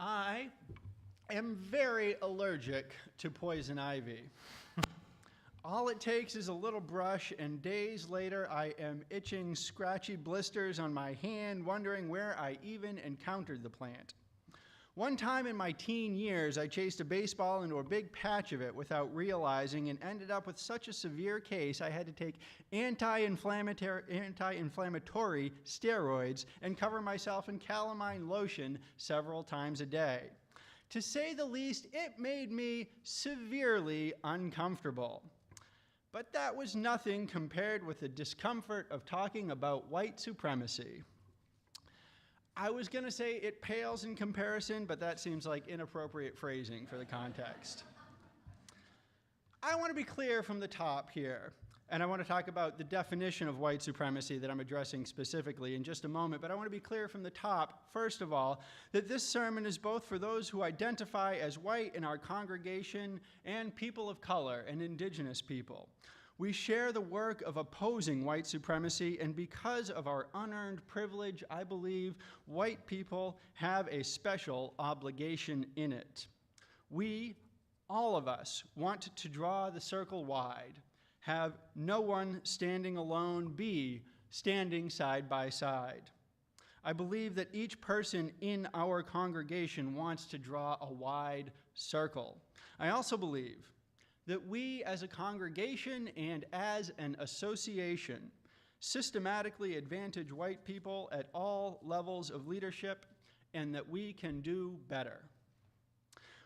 I am very allergic to poison ivy. All it takes is a little brush, and days later I am itching scratchy blisters on my hand, wondering where I even encountered the plant. One time in my teen years, I chased a baseball into a big patch of it without realizing and ended up with such a severe case I had to take anti-inflammatory steroids and cover myself in calamine lotion several times a day. To say the least, it made me severely uncomfortable. But that was nothing compared with the discomfort of talking about white supremacy. I was going to say it pales in comparison, but that seems like inappropriate phrasing for the context. I want to be clear from the top here, and I want to talk about the definition of white supremacy that I'm addressing specifically in just a moment, but I want to be clear from the top, first of all, that this sermon is both for those who identify as white in our congregation and people of color and indigenous people. We share the work of opposing white supremacy, and because of our unearned privilege, I believe white people have a special obligation in it. We, all of us, want to draw the circle wide, have no one standing alone, be standing side by side. I believe that each person in our congregation wants to draw a wide circle. I also believe that we as a congregation and as an association systematically advantage white people at all levels of leadership, and that we can do better.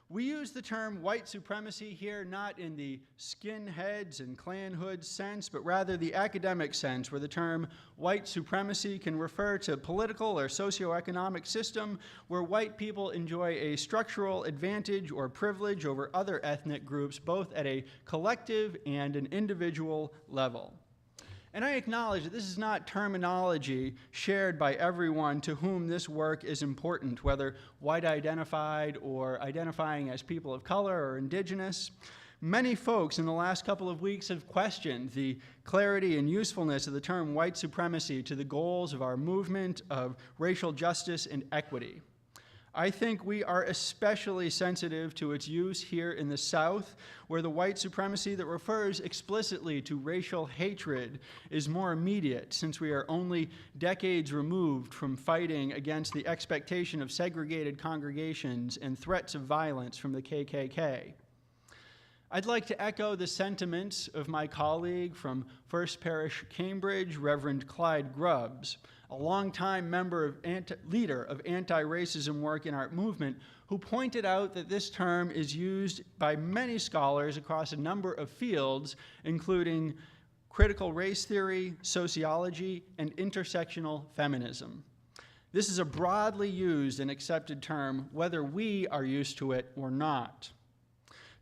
We use the term white supremacy here not in the skinheads and clan hoods sense, but rather the academic sense, where the term white supremacy can refer to political or socioeconomic system where white people enjoy a structural advantage or privilege over other ethnic groups, both at a collective and an individual level. And I acknowledge that this is not terminology shared by everyone to whom this work is important, whether white identified or identifying as people of color or indigenous. Many folks in the last couple of weeks have questioned the clarity and usefulness of the term white supremacy to the goals of our movement of racial justice and equity. I think we are especially sensitive to its use here in the South, where the white supremacy that refers explicitly to racial hatred is more immediate, since we are only decades removed from fighting against the expectation of segregated congregations and threats of violence from the KKK. I'd like to echo the sentiments of my colleague from First Parish, Cambridge, Reverend Clyde Grubbs, a longtime leader of anti-racism work in our movement, who pointed out that this term is used by many scholars across a number of fields, including critical race theory, sociology, and intersectional feminism. This is a broadly used and accepted term, whether we are used to it or not.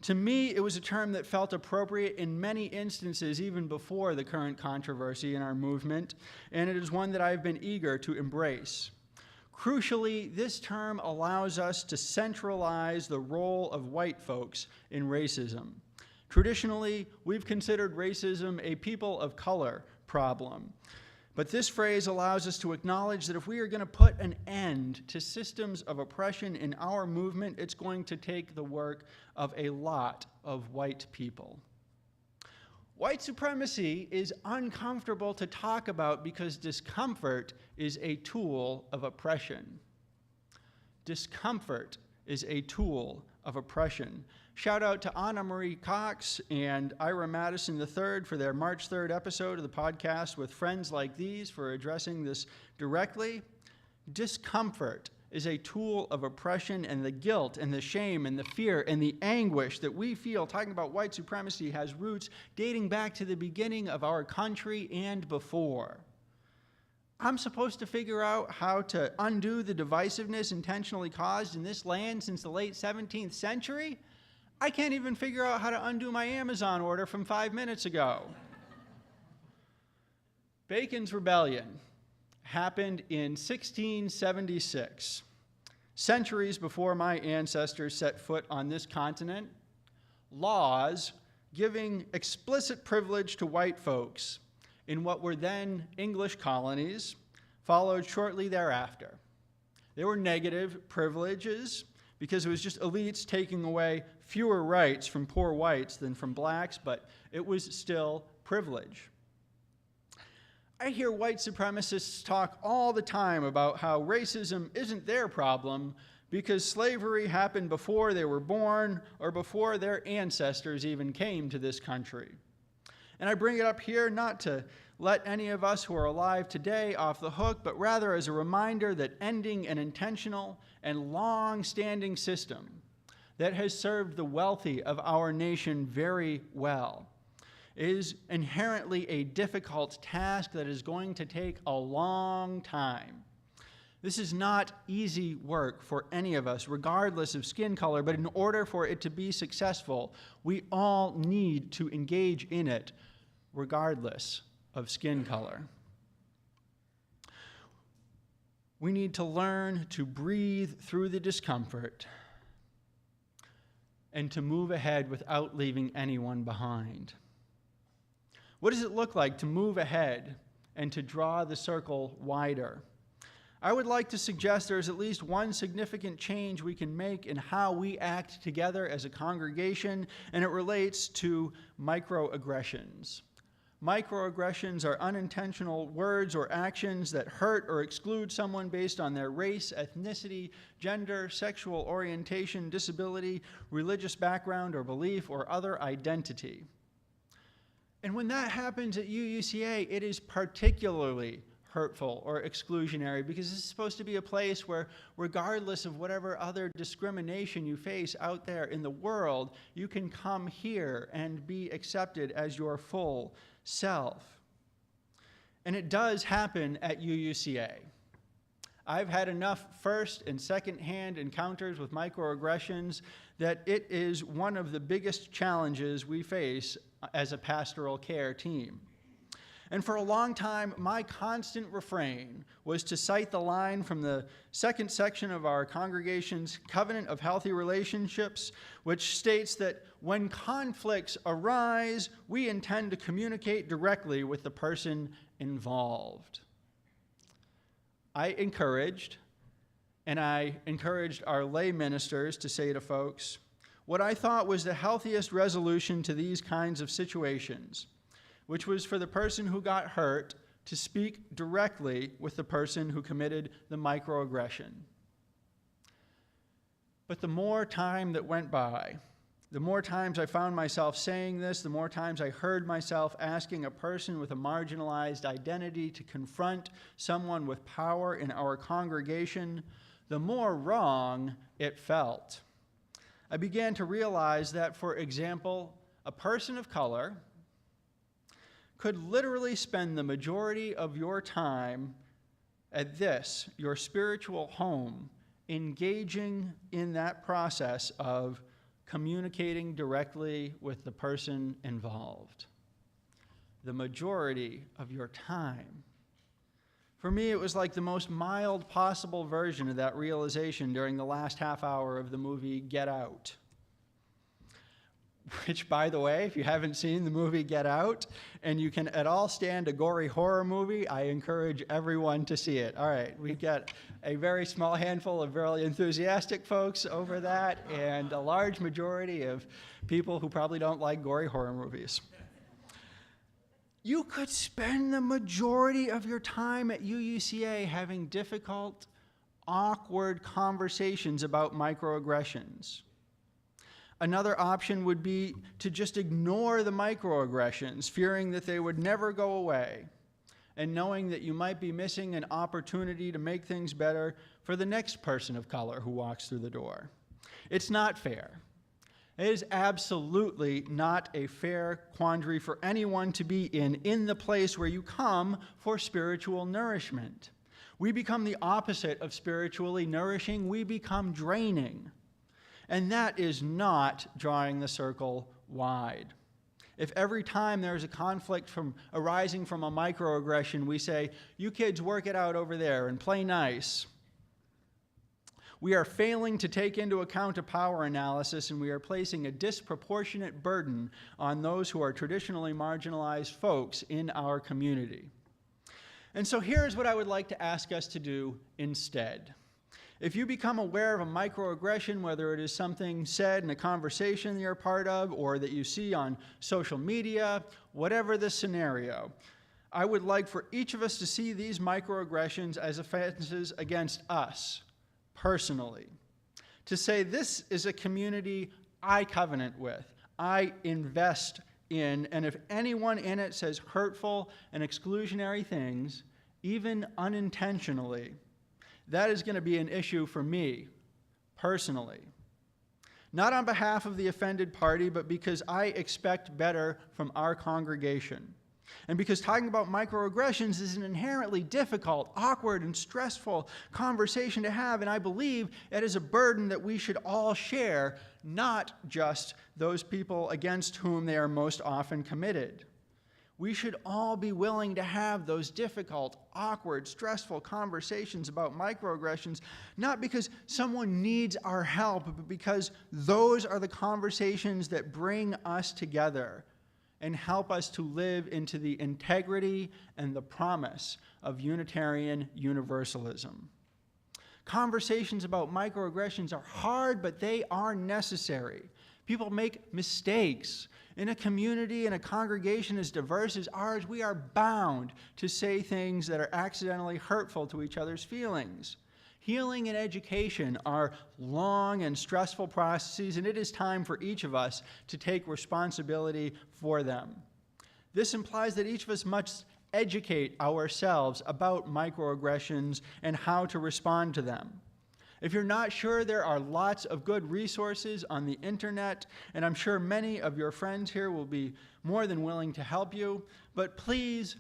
To me, it was a term that felt appropriate in many instances even before the current controversy in our movement, and it is one that I've been eager to embrace. Crucially, this term allows us to centralize the role of white folks in racism. Traditionally, we've considered racism a people of color problem. But this phrase allows us to acknowledge that if we are going to put an end to systems of oppression in our movement, it's going to take the work of a lot of white people. White supremacy is uncomfortable to talk about because discomfort is a tool of oppression. Discomfort is a tool of oppression. Shout out to Anna Marie Cox and Ira Madison III for their March 3rd episode of the podcast with Friends Like These for addressing this directly. Discomfort is a tool of oppression, and the guilt and the shame and the fear and the anguish that we feel talking about white supremacy has roots dating back to the beginning of our country and before. I'm supposed to figure out how to undo the divisiveness intentionally caused in this land since the late 17th century? I can't even figure out how to undo my Amazon order from 5 minutes ago. Bacon's Rebellion happened in 1676, centuries before my ancestors set foot on this continent. Laws giving explicit privilege to white folks in what were then English colonies followed shortly thereafter. They were negative privileges, because it was just elites taking away fewer rights from poor whites than from blacks, but it was still privilege. I hear white supremacists talk all the time about how racism isn't their problem because slavery happened before they were born or before their ancestors even came to this country. And I bring it up here not to let any of us who are alive today off the hook, but rather as a reminder that ending an intentional and long-standing system that has served the wealthy of our nation very well is inherently a difficult task that is going to take a long time. This is not easy work for any of us, regardless of skin color, but in order for it to be successful, we all need to engage in it, regardless of skin color. We need to learn to breathe through the discomfort and to move ahead without leaving anyone behind. What does it look like to move ahead and to draw the circle wider? I would like to suggest there's at least one significant change we can make in how we act together as a congregation, and it relates to microaggressions. Microaggressions are unintentional words or actions that hurt or exclude someone based on their race, ethnicity, gender, sexual orientation, disability, religious background or belief, or other identity. And when that happens at UUCA, it is particularly hurtful or exclusionary because it's supposed to be a place where, regardless of whatever other discrimination you face out there in the world, you can come here and be accepted as your full self. And it does happen at UUCA. I've had enough first and second-hand encounters with microaggressions that it is one of the biggest challenges we face as a pastoral care team. And for a long time, my constant refrain was to cite the line from the second section of our congregation's Covenant of Healthy Relationships, which states that when conflicts arise, we intend to communicate directly with the person involved. I encouraged our lay ministers to say to folks what I thought was the healthiest resolution to these kinds of situations, which was for the person who got hurt to speak directly with the person who committed the microaggression. But the more time that went by, the more times I found myself saying this, the more times I heard myself asking a person with a marginalized identity to confront someone with power in our congregation, the more wrong it felt. I began to realize that, for example, a person of color could literally spend the majority of your time at this, your spiritual home, engaging in that process of communicating directly with the person involved. The majority of your time. For me, it was like the most mild possible version of that realization during the last half hour of the movie Get Out. Which, by the way, if you haven't seen the movie Get Out, and you can at all stand a gory horror movie, I encourage everyone to see it. All right, we've got a very small handful of very enthusiastic folks over that, and a large majority of people who probably don't like gory horror movies. You could spend the majority of your time at UUCA having difficult, awkward conversations about microaggressions. Another option would be to just ignore the microaggressions, fearing that they would never go away, and knowing that you might be missing an opportunity to make things better for the next person of color who walks through the door. It's not fair. It is absolutely not a fair quandary for anyone to be in the place where you come for spiritual nourishment. We become the opposite of spiritually nourishing. We become draining. And that is not drawing the circle wide. If every time there's a conflict arising from a microaggression, we say, you kids work it out over there and play nice, we are failing to take into account a power analysis, and we are placing a disproportionate burden on those who are traditionally marginalized folks in our community. And so here's what I would like to ask us to do instead. If you become aware of a microaggression, whether it is something said in a conversation you're a part of or that you see on social media, whatever the scenario, I would like for each of us to see these microaggressions as offenses against us personally. To say this is a community I covenant with, I invest in, and if anyone in it says hurtful and exclusionary things, even unintentionally, that is going to be an issue for me, personally. Not on behalf of the offended party, but because I expect better from our congregation. And because talking about microaggressions is an inherently difficult, awkward, and stressful conversation to have, and I believe it is a burden that we should all share, not just those people against whom they are most often committed. We should all be willing to have those difficult, awkward, stressful conversations about microaggressions, not because someone needs our help, but because those are the conversations that bring us together and help us to live into the integrity and the promise of Unitarian Universalism. Conversations about microaggressions are hard, but they are necessary. People make mistakes. In a community and a congregation as diverse as ours, we are bound to say things that are accidentally hurtful to each other's feelings. Healing and education are long and stressful processes, and it is time for each of us to take responsibility for them. This implies that each of us must educate ourselves about microaggressions and how to respond to them. If you're not sure, there are lots of good resources on the internet, and I'm sure many of your friends here will be more than willing to help you. But please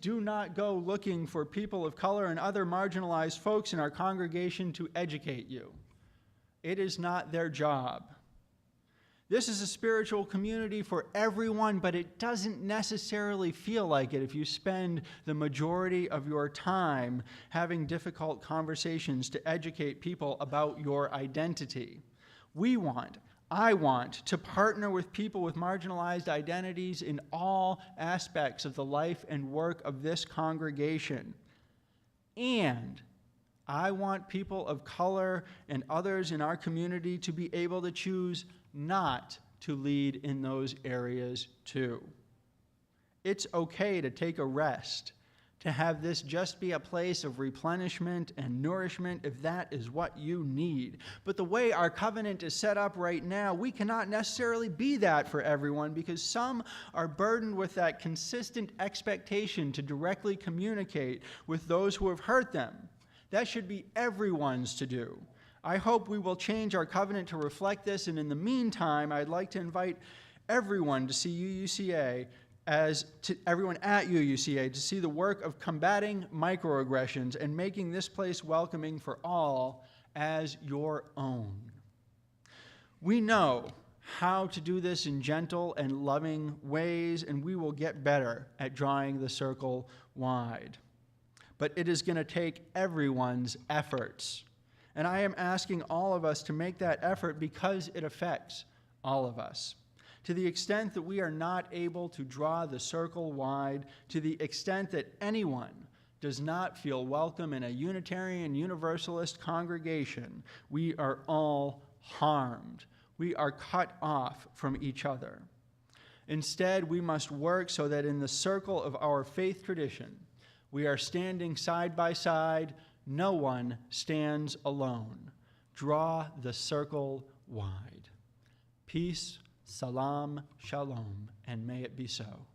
do not go looking for people of color and other marginalized folks in our congregation to educate you. It is not their job. This is a spiritual community for everyone, but it doesn't necessarily feel like it if you spend the majority of your time having difficult conversations to educate people about your identity. I want to partner with people with marginalized identities in all aspects of the life and work of this congregation. And I want people of color and others in our community to be able to choose not to lead in those areas too. It's okay to take a rest, to have this just be a place of replenishment and nourishment if that is what you need. But the way our covenant is set up right now, we cannot necessarily be that for everyone because some are burdened with that consistent expectation to directly communicate with those who have hurt them. That should be everyone's to do. I hope we will change our covenant to reflect this, and in the meantime, I'd like to invite everyone to see UUCA everyone at UUCA to see the work of combating microaggressions and making this place welcoming for all as your own. We know how to do this in gentle and loving ways, and we will get better at drawing the circle wide. But it is going to take everyone's efforts. And I am asking all of us to make that effort because it affects all of us. To the extent that we are not able to draw the circle wide, to the extent that anyone does not feel welcome in a Unitarian Universalist congregation, we are all harmed. We are cut off from each other. Instead, we must work so that in the circle of our faith tradition, we are standing side by side. No one stands alone. Draw the circle wide. Peace, salam, shalom, and may it be so.